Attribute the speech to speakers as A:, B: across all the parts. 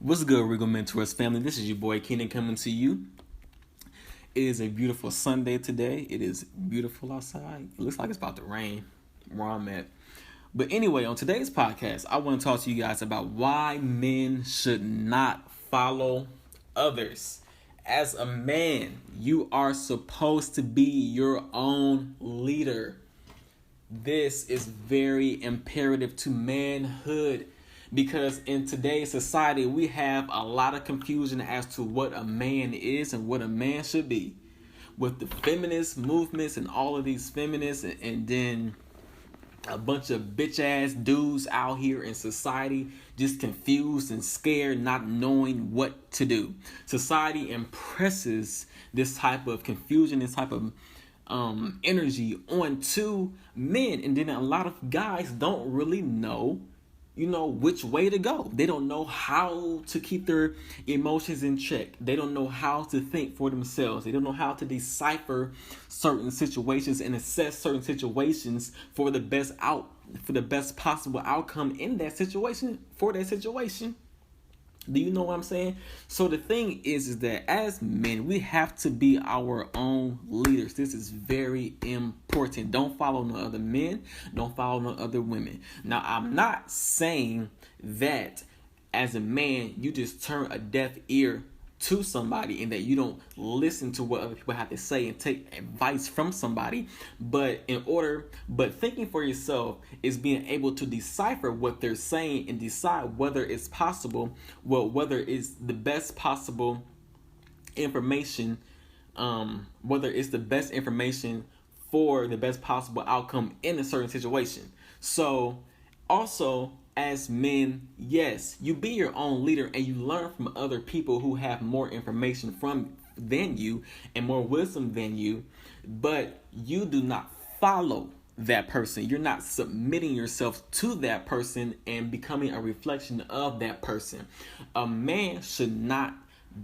A: What's good, Regal Mentors family? This is your boy Keenan coming to you. It is a beautiful Sunday today. It is beautiful outside. It looks like it's about to rain where I'm at. But anyway, on today's podcast, I want to talk to you guys about why men should not follow others. As a man, you are supposed to be your own leader. This is very imperative to manhood. Because in today's society, we have a lot of confusion as to what a man is and what a man should be. With the feminist movements and all of these feminists, and then a bunch of bitch ass dudes out here in society just confused and scared, not knowing what to do. Society impresses this type of confusion, this type of energy onto men, and then a lot of guys don't really know which way to go. They don't know how to keep their emotions in check. They don't know how to think for themselves. They don't know how to decipher certain situations and assess certain situations for the best possible outcome in that situation, for that situation. Do you know what I'm saying? So the thing is that as men, we have to be our own leaders. This is very important. Don't follow no other men. Don't follow no other women. Now, I'm not saying that as a man, you just turn a deaf ear to somebody and that you don't listen to what other people have to say and take advice from somebody. But thinking for yourself is being able to decipher what they're saying and decide whether it's possible, whether it's the best possible information, whether it's the best information for the best possible outcome in a certain situation. So also, as men, yes, you be your own leader and you learn from other people who have more information than you and more wisdom than you, but you do not follow that person. You're not submitting yourself to that person and becoming a reflection of that person. A man should not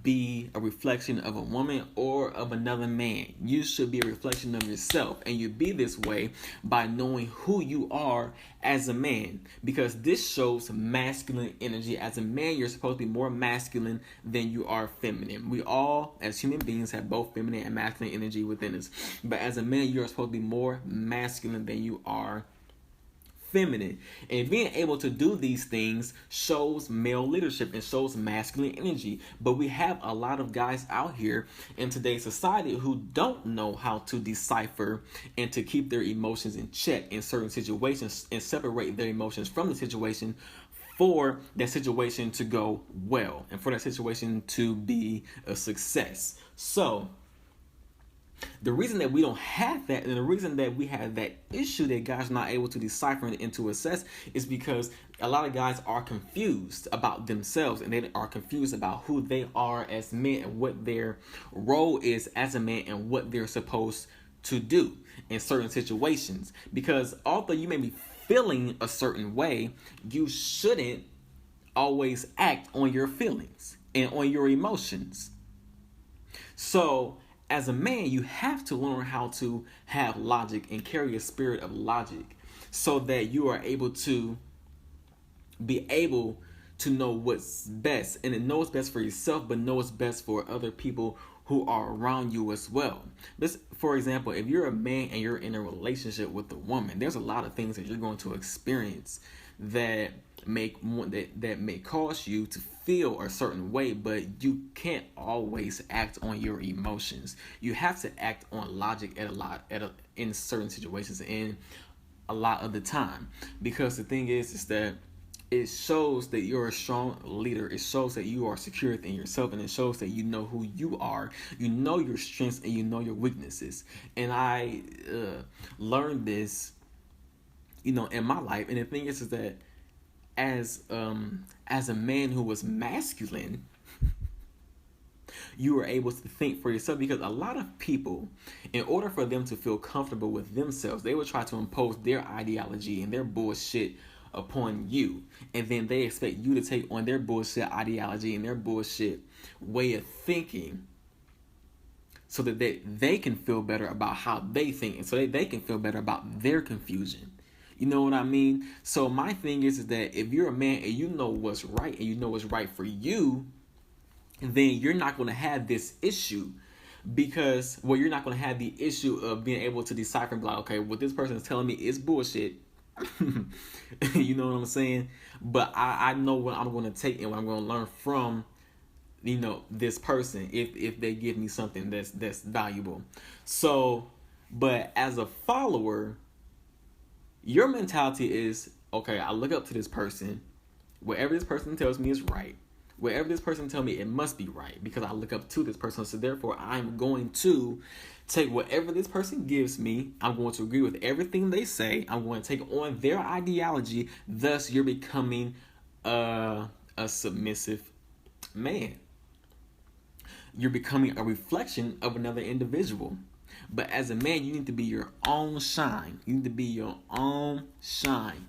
A: be a reflection of a woman or of another man. You should be a reflection of yourself, and you be this way by knowing who you are as a man, because this shows masculine energy. As a man, you're supposed to be more masculine than you are feminine. We all, as human beings, have both feminine and masculine energy within us, but as a man, you're supposed to be more masculine than you are feminine. And being able to do these things shows male leadership and shows masculine energy. But we have a lot of guys out here in today's society who don't know how to decipher and to keep their emotions in check in certain situations and separate their emotions from the situation for that situation to go well and for that situation to be a success. So the reason that we don't have that, and the reason that we have that issue that guys are not able to decipher and to assess, is because a lot of guys are confused about themselves, and they are confused about who they are as men and what their role is as a man and what they're supposed to do in certain situations. Because although you may be feeling a certain way, you shouldn't always act on your feelings and on your emotions. So as a man, you have to learn how to have logic and carry a spirit of logic so that you are able to be able to know what's best, and know what's best for yourself, but know what's best for other people who are around you as well. For example, if you're a man and you're in a relationship with a woman, there's a lot of things that you're going to experience that may cause you to feel a certain way, but you can't always act on your emotions. You have to act on logic in certain situations and a lot of the time, because the thing is that it shows that you're a strong leader. It shows that you are secure in yourself, and it shows that you know who you are. You know your strengths and you know your weaknesses. And I learned this, in my life. And the thing is that as a man who was masculine, you were able to think for yourself, because a lot of people, in order for them to feel comfortable with themselves, they would try to impose their ideology and their bullshit upon you, and then they expect you to take on their bullshit ideology and their bullshit way of thinking so that they can feel better about how they think, and so they can feel better about their confusion. You know what I mean? So my thing is that if you're a man and you know what's right and you know what's right for you, then you're not going to have this issue because, well, you're not going to have the issue of being able to decipher and be like, okay, what this person is telling me is bullshit. You know what I'm saying? But I know what I'm going to take and what I'm going to learn from, you know, this person if they give me something that's valuable. So, but as a follower, your mentality is, okay, I look up to this person. Whatever this person tells me is right. Whatever this person tells me, it must be right because I look up to this person. So therefore, I'm going to take whatever this person gives me. I'm going to agree with everything they say. I'm going to take on their ideology. Thus, you're becoming a submissive man. You're becoming a reflection of another individual. But as a man, you need to be your own shine. You need to be your own shine.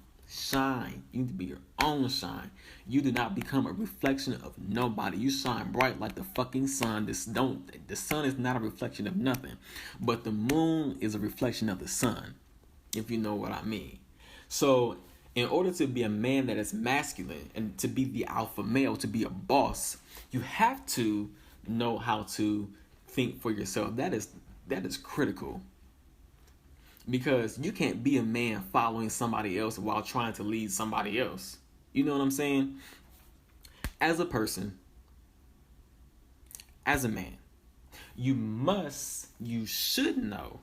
A: You need to be your own shine. You do not become a reflection of nobody. You shine bright like the fucking sun. The sun is not a reflection of nothing, but the moon is a reflection of the sun, if you know what I mean. So in order to be a man that is masculine and to be the alpha male, to be a boss, you have to know how to think for yourself. That is critical. Because you can't be a man following somebody else while trying to lead somebody else. You know what I'm saying? As a person, as a man, you should know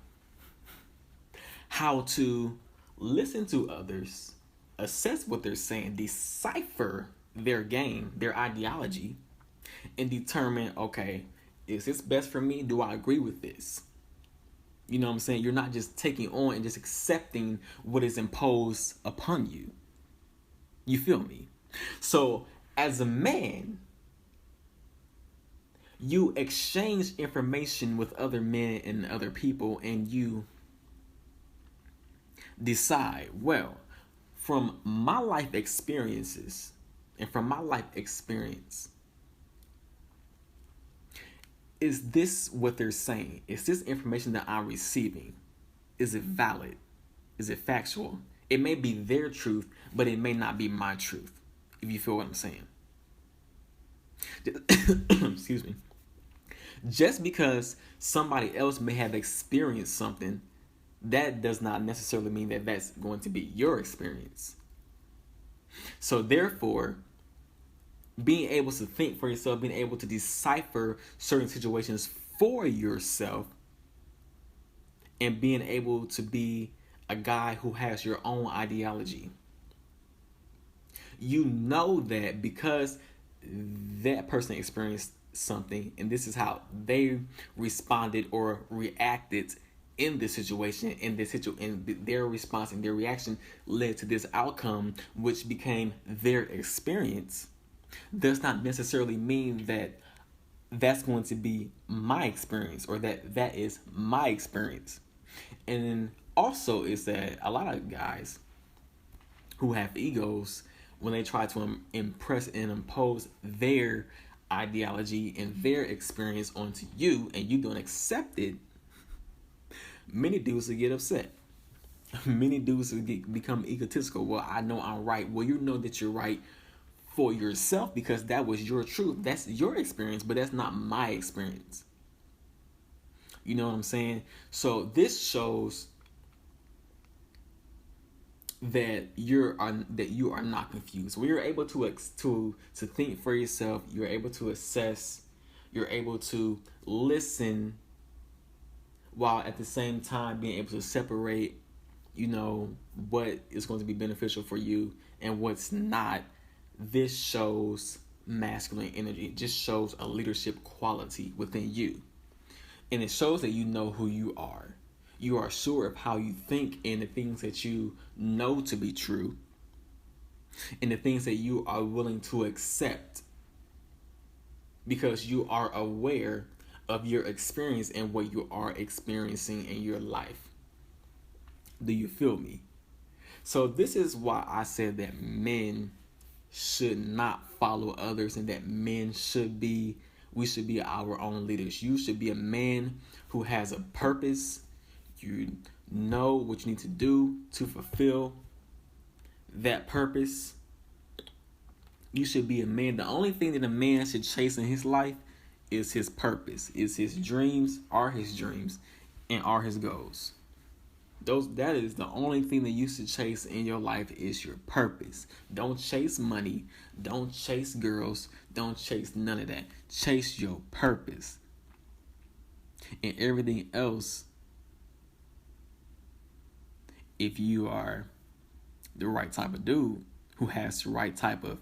A: how to listen to others, assess what they're saying, decipher their game, their ideology, and determine, okay, is this best for me? Do I agree with this? You know what I'm saying? You're not just taking on and just accepting what is imposed upon you. You feel me? So, as a man, you exchange information with other men and other people, and you decide, well, from my life experiences and from my life experience, is this what they're saying? Is this information that I'm receiving? Is it valid? Is it factual? It may be their truth, but it may not be my truth, if you feel what I'm saying. Excuse me. Just because somebody else may have experienced something, that does not necessarily mean that that's going to be your experience. So therefore, being able to think for yourself, being able to decipher certain situations for yourself, and being able to be a guy who has your own ideology. You know that because that person experienced something, and this is how they responded or reacted in this situation, and their response and their reaction led to this outcome, which became their experience, does not necessarily mean that that's going to be my experience or that is my experience. And then also is that a lot of guys who have egos, when they try to impress and impose their ideology and their experience onto you and you don't accept it, many dudes will get upset. Many dudes will become egotistical. Well, I know I'm right. Well, you know that you're right for yourself because that was your truth. That's your experience, but that's not my experience. You know what I'm saying? So this shows that you are not confused. When you're able to think for yourself, you're able to assess, you're able to listen, while at the same time being able to separate, you know, what is going to be beneficial for you and what's not. This shows masculine energy. It just shows a leadership quality within you. And it shows that you know who you are. You are sure of how you think and the things that you know to be true and the things that you are willing to accept because you are aware of your experience and what you are experiencing in your life. Do you feel me? So this is why I said that men should not follow others and that we should be our own leaders. You should be a man who has a purpose. You know what you need to do to fulfill that purpose, you should be a man. The only thing that a man should chase in his life is his purpose, is his dreams, and are his goals. That is the only thing that you should chase in your life is your purpose. Don't chase money, don't chase girls, don't chase none of that. Chase your purpose. And everything else, if you are the right type of dude who has the right type of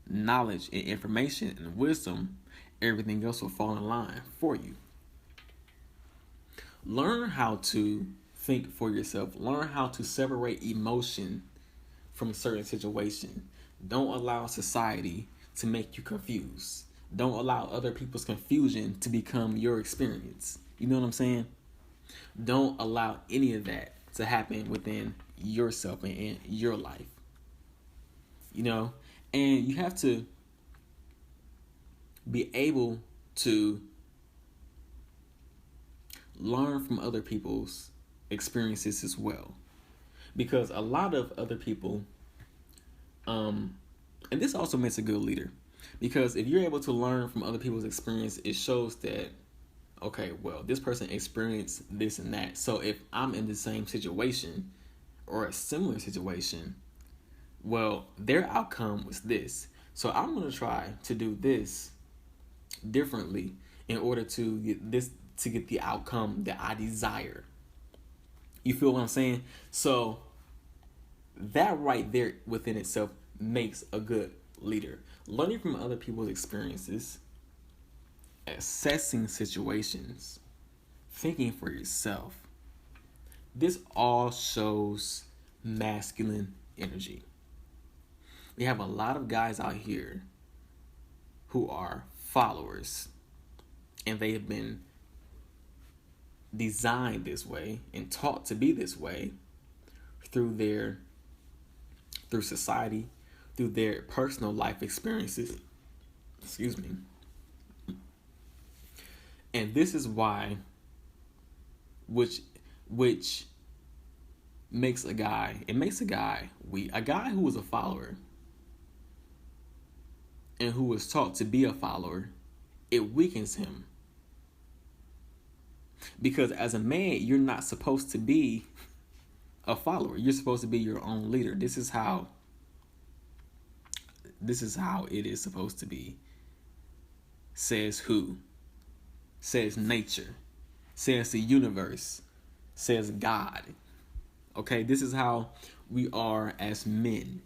A: knowledge and information and wisdom, everything else will fall in line for you. Learn how to think for yourself. Learn how to separate emotion from a certain situation. Don't allow society to make you confused. Don't allow other people's confusion to become your experience. You know what I'm saying? Don't allow any of that to happen within yourself and in your life. You know? And you have to be able to learn from other people's experiences as well. Because a lot of other people, and this also makes a good leader. Because if you're able to learn from other people's experience, it shows that, okay, well, this person experienced this and that. So if I'm in the same situation or a similar situation, well, their outcome was this. So I'm going to try to do this differently in order to get the outcome that I desire. You feel what I'm saying? So that right there within itself makes a good leader. Learning from other people's experiences, assessing situations, thinking for yourself. This all shows masculine energy. We have a lot of guys out here who are followers, and they have been designed this way and taught to be this way through society, through their personal life experiences. Excuse me. And this is why, which makes a guy weak. A guy who is a follower and who was taught to be a follower, it weakens him. Because as a man, you're not supposed to be a follower. You're supposed to be your own leader. This is how it is supposed to be. Says who? Says nature. Says the universe. Says God. Okay, this is how we are as men.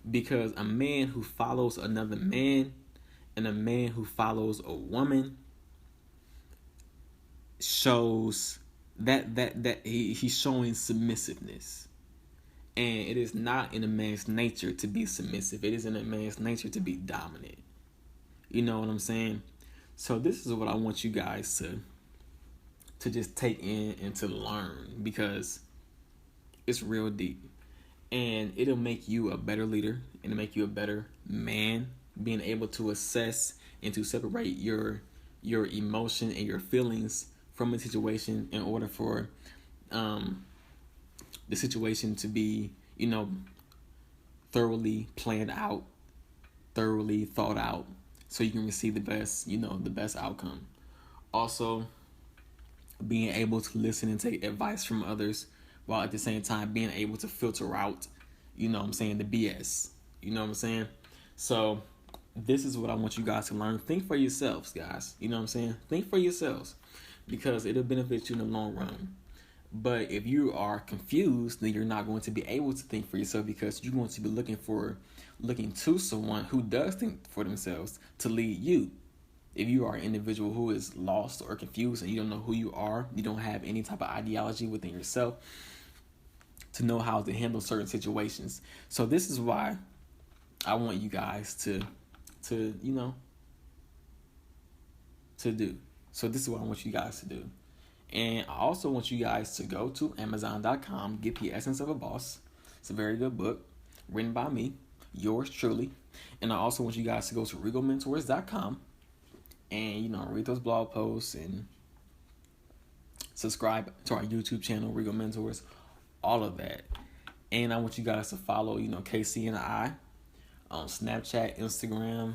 A: Because a man who follows another man and a man who follows a woman shows that he's showing submissiveness. And it is not in a man's nature to be submissive. It is in a man's nature to be dominant. You know what I'm saying? So this is what I want you guys to just take in and to learn, because it's real deep. And it'll make you a better leader. It'll make you a better man, being able to assess and to separate your emotion and your feelings from a situation in order for the situation to be, thoroughly planned out, thoroughly thought out, so you can receive the best outcome. Also, being able to listen and take advice from others, while at the same time being able to filter out, the BS. You know what I'm saying? So this is what I want you guys to learn. Think for yourselves, guys. You know what I'm saying? Think for yourselves, because it'll benefit you in the long run. But if you are confused, then you're not going to be able to think for yourself, because you're going to be looking to someone who does think for themselves to lead you. If you are an individual who is lost or confused and you don't know who you are, you don't have any type of ideology within yourself to know how to handle certain situations. So this is why I want you guys to do. So this is what I want you guys to do. And I also want you guys to go to Amazon.com, get The Essence of a Boss. It's a very good book, written by me, yours truly. And I also want you guys to go to RegalMentors.com and, read those blog posts and subscribe to our YouTube channel, Regal Mentors, all of that. And I want you guys to follow, KC and I on Snapchat, Instagram,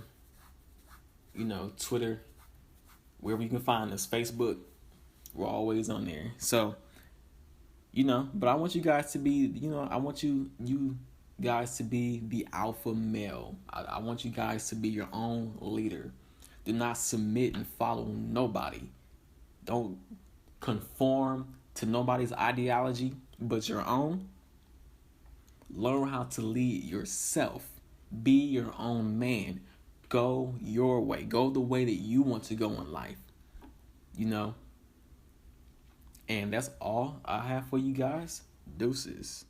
A: Twitter, wherever you can find us, Facebook. We're always on there. So, but I want you guys to be, I want you guys to be the alpha male. I want you guys to be your own leader. Do not submit and follow nobody. Don't conform to nobody's ideology but your own. Learn how to lead yourself. Be your own man. Go your way. Go the way that you want to go in life. And that's all I have for you guys. Deuces.